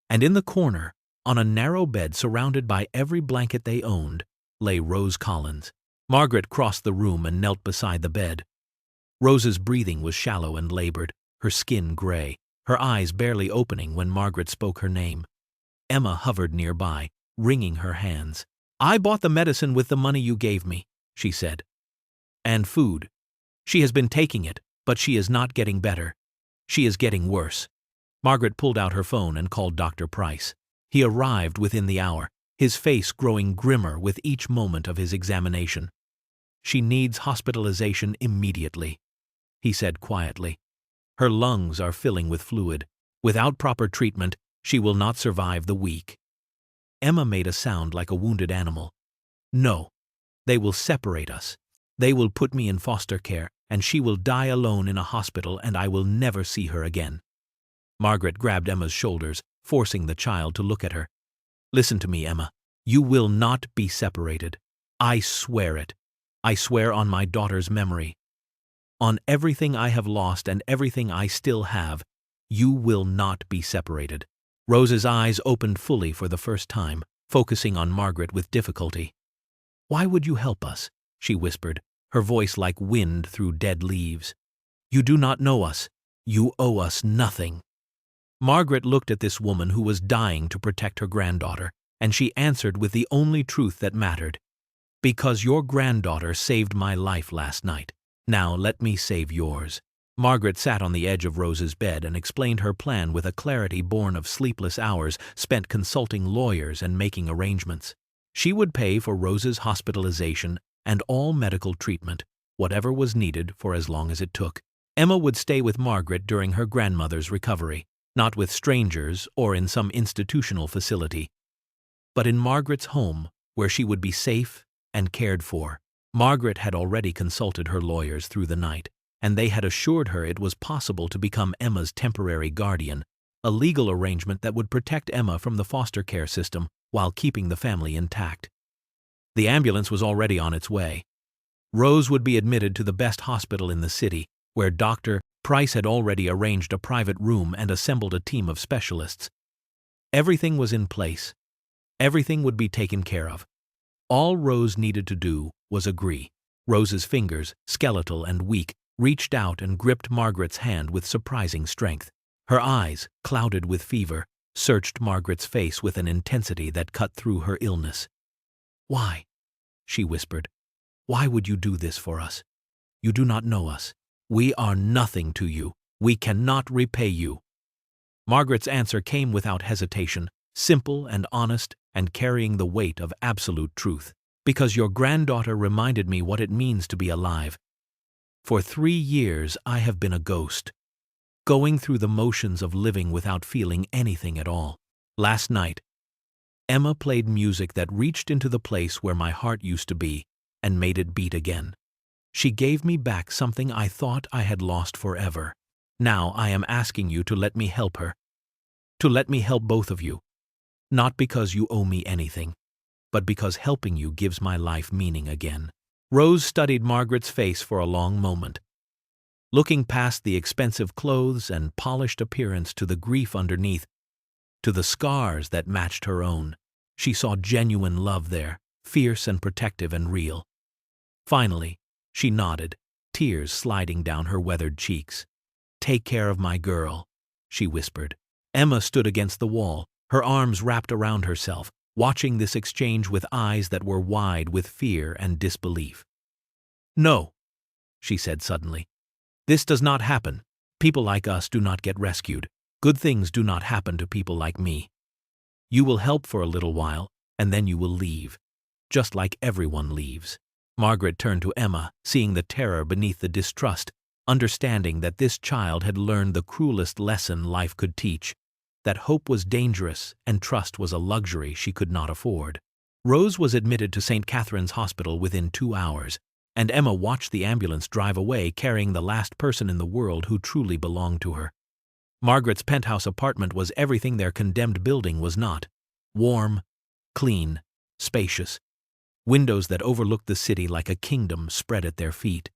And in the corner, on a narrow bed surrounded by every blanket they owned, lay Rose Collins. Margaret crossed the room and knelt beside the bed. Rose's breathing was shallow and labored, her skin gray, her eyes barely opening when Margaret spoke her name. Emma hovered nearby, wringing her hands. "I bought the medicine with the money you gave me," she said. "And food. She has been taking it, but she is not getting better. She is getting worse." Margaret pulled out her phone and called Dr. Price. He arrived within the hour, his face growing grimmer with each moment of his examination. "She needs hospitalization immediately," he said quietly. "Her lungs are filling with fluid. Without proper treatment, she will not survive the week." Emma made a sound like a wounded animal. "No, they will separate us. They will put me in foster care, and she will die alone in a hospital, and I will never see her again." Margaret grabbed Emma's shoulders, forcing the child to look at her. "Listen to me, Emma. You will not be separated. I swear it. I swear on my daughter's memory. On everything I have lost and everything I still have, you will not be separated." Rose's eyes opened fully for the first time, focusing on Margaret with difficulty. "Why would you help us?" she whispered, her voice like wind through dead leaves. "You do not know us. You owe us nothing." Margaret looked at this woman who was dying to protect her granddaughter, and she answered with the only truth that mattered. "Because your granddaughter saved my life last night. Now let me save yours." Margaret sat on the edge of Rose's bed and explained her plan with a clarity born of sleepless hours spent consulting lawyers and making arrangements. She would pay for Rose's hospitalization and all medical treatment, whatever was needed for as long as it took. Emma would stay with Margaret during her grandmother's recovery, not with strangers or in some institutional facility, but in Margaret's home, where she would be safe and cared for. Margaret had already consulted her lawyers through the night, and they had assured her it was possible to become Emma's temporary guardian, a legal arrangement that would protect Emma from the foster care system while keeping the family intact. The ambulance was already on its way. Rose would be admitted to the best hospital in the city, where Dr. Price had already arranged a private room and assembled a team of specialists. Everything was in place. Everything would be taken care of. All Rose needed to do was agree. Rose's fingers, skeletal and weak, reached out and gripped Margaret's hand with surprising strength. Her eyes, clouded with fever, searched Margaret's face with an intensity that cut through her illness. "Why?" she whispered. "Why would you do this for us? You do not know us. We are nothing to you. We cannot repay you." Margaret's answer came without hesitation, simple and honest and carrying the weight of absolute truth. "Because your granddaughter reminded me what it means to be alive. For 3 years I have been a ghost, going through the motions of living without feeling anything at all. Last night, Emma played music that reached into the place where my heart used to be and made it beat again. She gave me back something I thought I had lost forever. Now I am asking you to let me help her, to let me help both of you, not because you owe me anything, but because helping you gives my life meaning again." Rose studied Margaret's face for a long moment. Looking past the expensive clothes and polished appearance to the grief underneath, to the scars that matched her own, she saw genuine love there, fierce and protective and real. Finally, she nodded, tears sliding down her weathered cheeks. "Take care of my girl," she whispered. Emma stood against the wall, her arms wrapped around herself, watching this exchange with eyes that were wide with fear and disbelief. "No," she said suddenly. "This does not happen. People like us do not get rescued. Good things do not happen to people like me. You will help for a little while, and then you will leave, just like everyone leaves." Margaret turned to Emma, seeing the terror beneath the distrust, understanding that this child had learned the cruelest lesson life could teach, that hope was dangerous and trust was a luxury she could not afford. Rose was admitted to St. Catherine's Hospital within 2 hours, and Emma watched the ambulance drive away carrying the last person in the world who truly belonged to her. Margaret's penthouse apartment was everything their condemned building was not: warm, clean, spacious, windows that overlooked the city like a kingdom spread at their feet.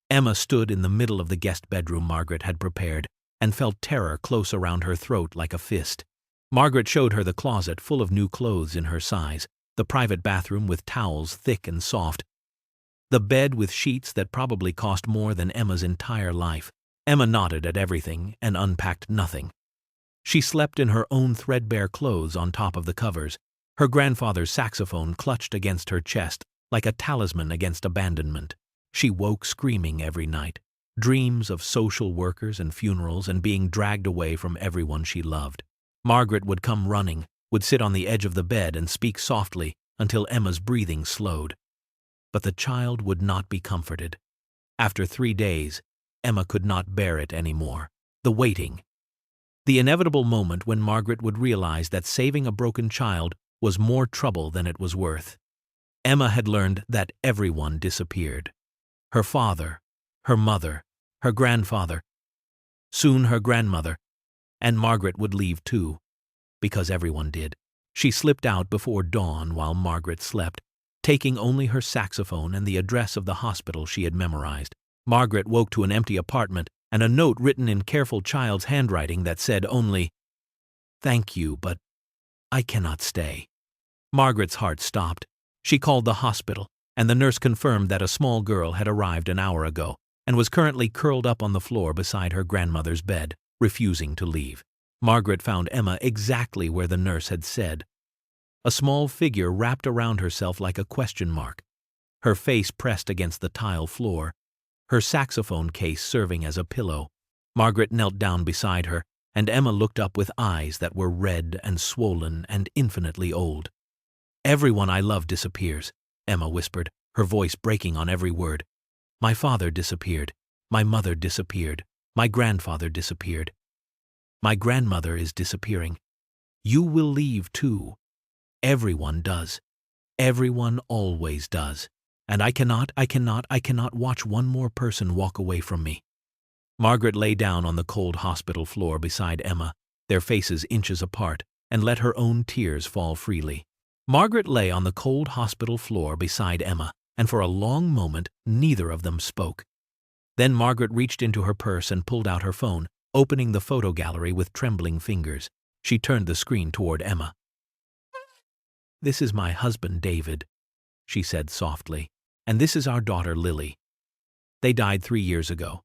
Emma stood in the middle of the guest bedroom Margaret had prepared, and felt terror close around her throat like a fist. Margaret showed her the closet full of new clothes in her size, the private bathroom with towels thick and soft, The bed with sheets that probably cost more than Emma's entire life. Emma nodded at everything and unpacked nothing. She slept in her own threadbare clothes on top of the covers, her grandfather's saxophone clutched against her chest like a talisman against abandonment. She woke screaming every night, dreams of social workers and funerals and being dragged away from everyone she loved. Margaret would come running, would sit on the edge of the bed and speak softly until Emma's breathing slowed. But the child would not be comforted. After 3 days, Emma could not bear it anymore. The waiting. The inevitable moment when Margaret would realize that saving a broken child was more trouble than it was worth. Emma had learned that everyone disappeared. Her father, her mother, her grandfather, soon her grandmother, and Margaret would leave too, because everyone did. She slipped out before dawn while Margaret slept, taking only her saxophone and the address of the hospital she had memorized. Margaret woke to an empty apartment and a note written in careful child's handwriting that said only, "Thank you, but I cannot stay." Margaret's heart stopped. She called the hospital, and the nurse confirmed that a small girl had arrived an hour ago and was currently curled up on the floor beside her grandmother's bed, refusing to leave. Margaret found Emma exactly where the nurse had said. A small figure wrapped around herself like a question mark, her face pressed against the tile floor, her saxophone case serving as a pillow. Margaret knelt down beside her, and Emma looked up with eyes that were red and swollen and infinitely old. "Everyone I love disappears," Emma whispered, her voice breaking on every word. "My father disappeared. My mother disappeared. My grandfather disappeared. My grandmother is disappearing. You will leave too. Everyone does. Everyone always does. And I cannot watch one more person walk away from me." Margaret lay down on the cold hospital floor beside Emma, their faces inches apart, and let her own tears fall freely. Margaret lay on the cold hospital floor beside Emma, and for a long moment neither of them spoke. Then Margaret reached into her purse and pulled out her phone, opening the photo gallery with trembling fingers. She turned the screen toward Emma. "This is my husband, David," she said softly, "and this is our daughter, Lily. They died 3 years ago.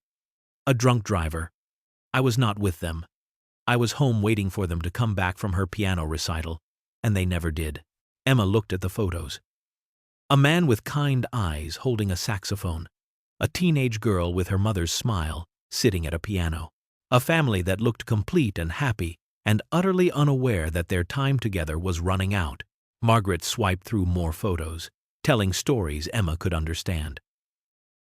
A drunk driver. I was not with them. I was home waiting for them to come back from her piano recital, and they never did." Emma looked at the photos. A man with kind eyes holding a saxophone. A teenage girl with her mother's smile, sitting at a piano. A family that looked complete and happy, and utterly unaware that their time together was running out. Margaret swiped through more photos, telling stories Emma could understand.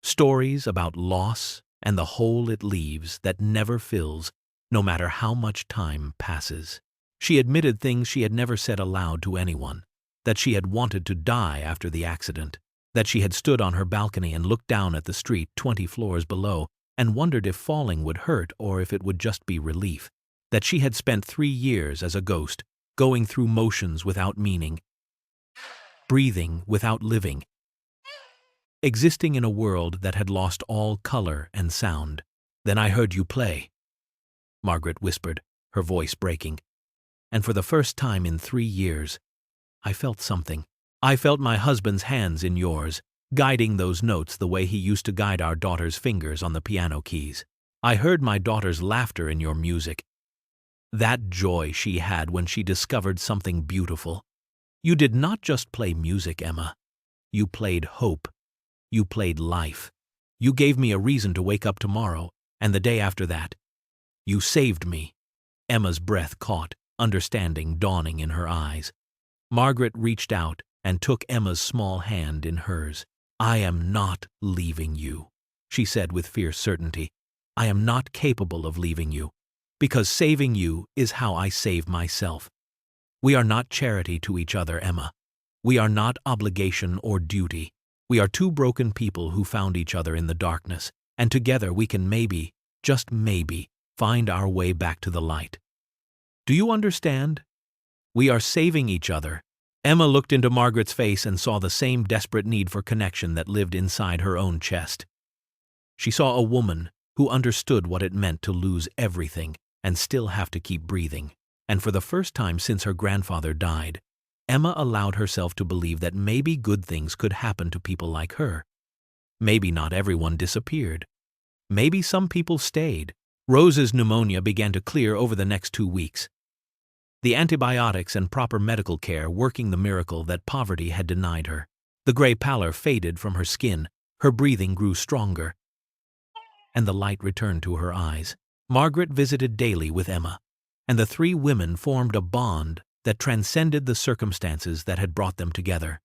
Stories about loss and the hole it leaves that never fills, no matter how much time passes. She admitted things she had never said aloud to anyone. That she had wanted to die after the accident. That she had stood on her balcony and looked down at the street 20 floors below and wondered if falling would hurt or if it would just be relief. That she had spent 3 years as a ghost, going through motions without meaning, breathing without living, existing in a world that had lost all color and sound. "Then I heard you play," Margaret whispered, her voice breaking. "And for the first time in 3 years, I felt something. I felt my husband's hands in yours, guiding those notes the way he used to guide our daughter's fingers on the piano keys. I heard my daughter's laughter in your music. That joy she had when she discovered something beautiful. You did not just play music, Emma. You played hope. You played life. You gave me a reason to wake up tomorrow, and the day after that. You saved me." Emma's breath caught, understanding dawning in her eyes. Margaret reached out and took Emma's small hand in hers. "I am not leaving you," she said with fierce certainty. "I am not capable of leaving you, because saving you is how I save myself. We are not charity to each other, Emma. We are not obligation or duty. We are 2 broken people who found each other in the darkness, and together we can maybe, just maybe, find our way back to the light. Do you understand? We are saving each other." Emma looked into Margaret's face and saw the same desperate need for connection that lived inside her own chest. She saw a woman who understood what it meant to lose everything and still have to keep breathing. And for the first time since her grandfather died, Emma allowed herself to believe that maybe good things could happen to people like her. Maybe not everyone disappeared. Maybe some people stayed. Rose's pneumonia began to clear over the next 2 weeks. The antibiotics and proper medical care working the miracle that poverty had denied her. The gray pallor faded from her skin, her breathing grew stronger, and the light returned to her eyes. Margaret visited daily with Emma, and the 3 women formed a bond that transcended the circumstances that had brought them together.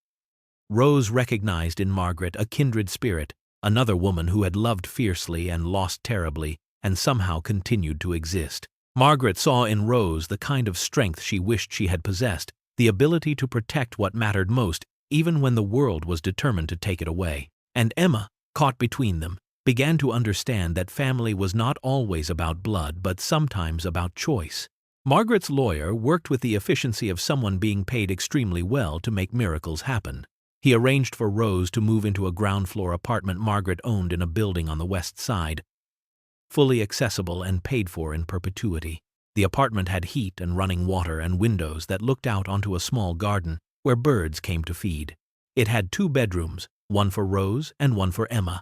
Rose recognized in Margaret a kindred spirit, another woman who had loved fiercely and lost terribly, and somehow continued to exist. Margaret saw in Rose the kind of strength she wished she had possessed, the ability to protect what mattered most, even when the world was determined to take it away. And Emma, caught between them, began to understand that family was not always about blood but sometimes about choice. Margaret's lawyer worked with the efficiency of someone being paid extremely well to make miracles happen. He arranged for Rose to move into a ground-floor apartment Margaret owned in a building on the west side, fully accessible and paid for in perpetuity. The apartment had heat and running water and windows that looked out onto a small garden where birds came to feed. It had 2 bedrooms, one for Rose and one for Emma,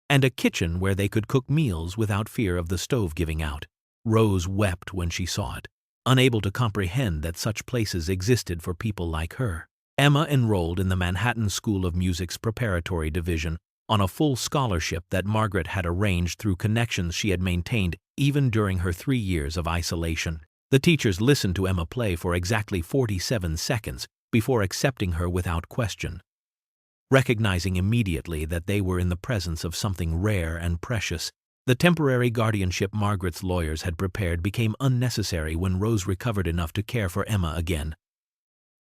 and a kitchen where they could cook meals without fear of the stove giving out. Rose wept when she saw it, unable to comprehend that such places existed for people like her. Emma enrolled in the Manhattan School of Music's preparatory division on a full scholarship that Margaret had arranged through connections she had maintained even during her 3 years of isolation. The teachers listened to Emma play for exactly 47 seconds before accepting her without question, recognizing immediately that they were in the presence of something rare and precious. The temporary guardianship Margaret's lawyers had prepared became unnecessary when Rose recovered enough to care for Emma again.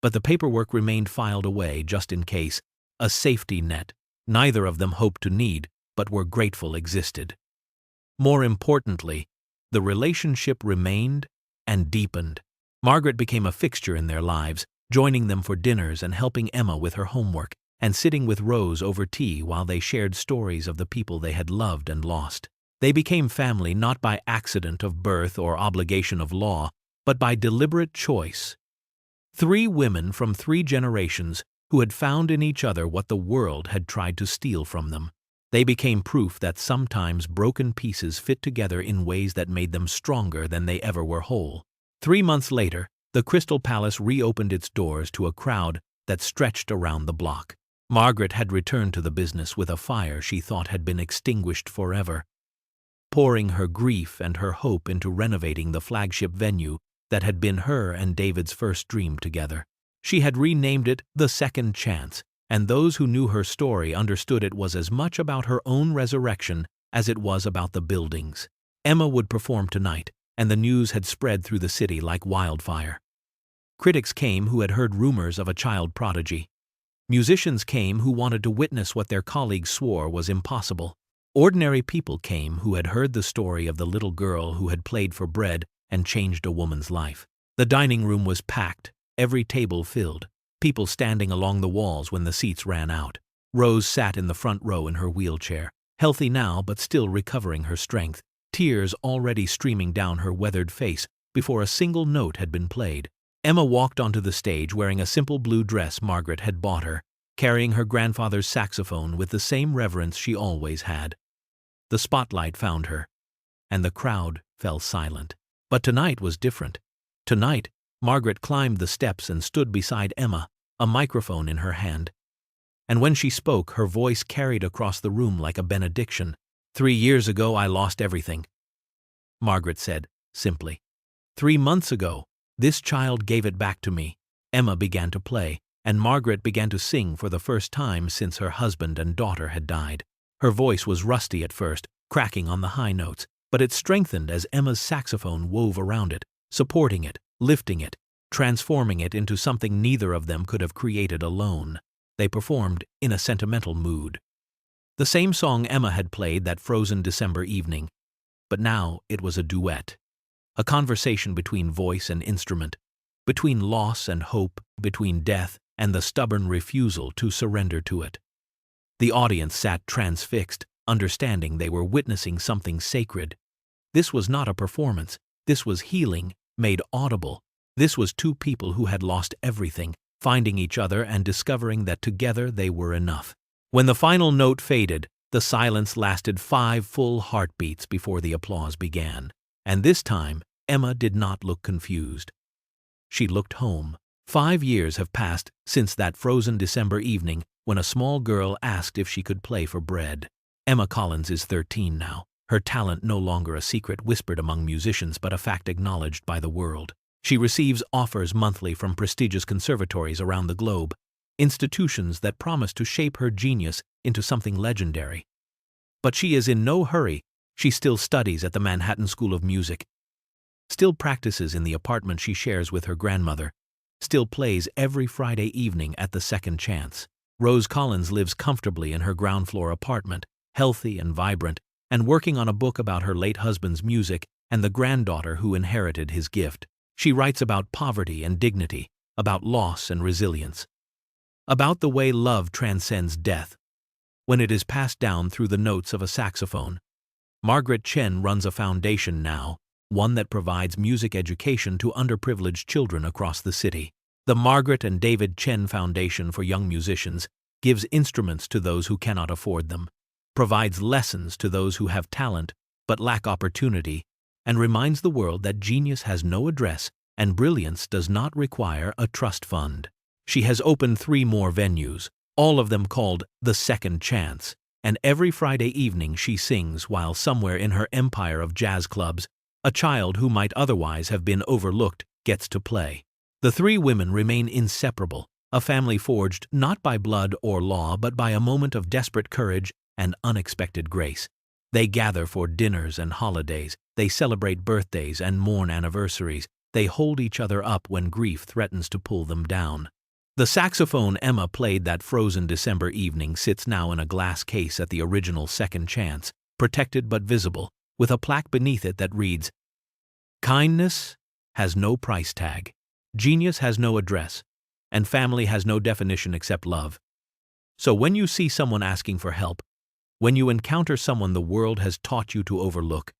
But the paperwork remained filed away just in case, a safety net neither of them hoped to need, but were grateful existed. More importantly, the relationship remained and deepened. Margaret became a fixture in their lives, joining them for dinners and helping Emma with her homework, and sitting with Rose over tea while they shared stories of the people they had loved and lost. They became family not by accident of birth or obligation of law, but by deliberate choice. 3 women from 3 generations who had found in each other what the world had tried to steal from them. They became proof that sometimes broken pieces fit together in ways that made them stronger than they ever were whole. 3 months later, the Crystal Palace reopened its doors to a crowd that stretched around the block. Margaret had returned to the business with a fire she thought had been extinguished forever, pouring her grief and her hope into renovating the flagship venue that had been her and David's first dream together. She had renamed it The Second Chance, and those who knew her story understood it was as much about her own resurrection as it was about the buildings. Emma would perform tonight, and the news had spread through the city like wildfire. Critics came who had heard rumors of a child prodigy. Musicians came who wanted to witness what their colleagues swore was impossible. Ordinary people came who had heard the story of the little girl who had played for bread and changed a woman's life. The dining room was packed, every table filled, people standing along the walls when the seats ran out. Rose sat in the front row in her wheelchair, healthy now but still recovering her strength, tears already streaming down her weathered face before a single note had been played. Emma walked onto the stage wearing a simple blue dress Margaret had bought her, carrying her grandfather's saxophone with the same reverence she always had. The spotlight found her, and the crowd fell silent. But tonight was different. Tonight, Margaret climbed the steps and stood beside Emma, a microphone in her hand. And when she spoke, her voice carried across the room like a benediction. 3 years ago I lost everything, Margaret said, simply. 3 months ago, this child gave it back to me. Emma began to play, and Margaret began to sing for the first time since her husband and daughter had died. Her voice was rusty at first, cracking on the high notes, but it strengthened as Emma's saxophone wove around it, supporting it, lifting it, transforming it into something neither of them could have created alone. They performed in a sentimental mood. The same song Emma had played that frozen December evening, but now it was a duet. A conversation between voice and instrument, between loss and hope, between death and the stubborn refusal to surrender to it. The audience sat transfixed, understanding they were witnessing something sacred. This was not a performance. This was healing, made audible. This was 2 people who had lost everything, finding each other and discovering that together they were enough. When the final note faded, the silence lasted 5 full heartbeats before the applause began. And this time, Emma did not look confused. She looked home. 5 years have passed since that frozen December evening when a small girl asked if she could play for bread. Emma Collins is 13 now, her talent no longer a secret whispered among musicians but a fact acknowledged by the world. She receives offers monthly from prestigious conservatories around the globe, institutions that promise to shape her genius into something legendary. But she is in no hurry. She still studies at the Manhattan School of Music, still practices in the apartment she shares with her grandmother, still plays every Friday evening at the Second Chance. Rose Collins lives comfortably in her ground-floor apartment, healthy and vibrant, and working on a book about her late husband's music and the granddaughter who inherited his gift. She writes about poverty and dignity, about loss and resilience, about the way love transcends death when it is passed down through the notes of a saxophone. Margaret Chen runs a foundation now, one that provides music education to underprivileged children across the city. The Margaret and David Chen Foundation for Young Musicians gives instruments to those who cannot afford them, provides lessons to those who have talent but lack opportunity, and reminds the world that genius has no address and brilliance does not require a trust fund. She has opened 3 more venues, all of them called The Second Chance, and every Friday evening she sings while somewhere in her empire of jazz clubs, a child who might otherwise have been overlooked gets to play. The 3 women remain inseparable, a family forged not by blood or law but by a moment of desperate courage and unexpected grace. They gather for dinners and holidays, they celebrate birthdays and mourn anniversaries, they hold each other up when grief threatens to pull them down. The saxophone Emma played that frozen December evening sits now in a glass case at the original Second Chance, protected but visible, with a plaque beneath it that reads, "Kindness has no price tag, genius has no address, and family has no definition except love." So when you see someone asking for help, when you encounter someone the world has taught you to overlook,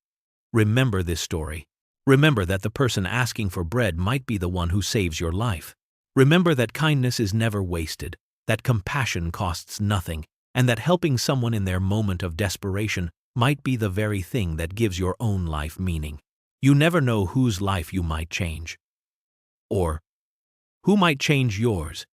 remember this story. Remember that the person asking for bread might be the one who saves your life. Remember that kindness is never wasted, that compassion costs nothing, and that helping someone in their moment of desperation might be the very thing that gives your own life meaning. You never know whose life you might change, or who might change yours.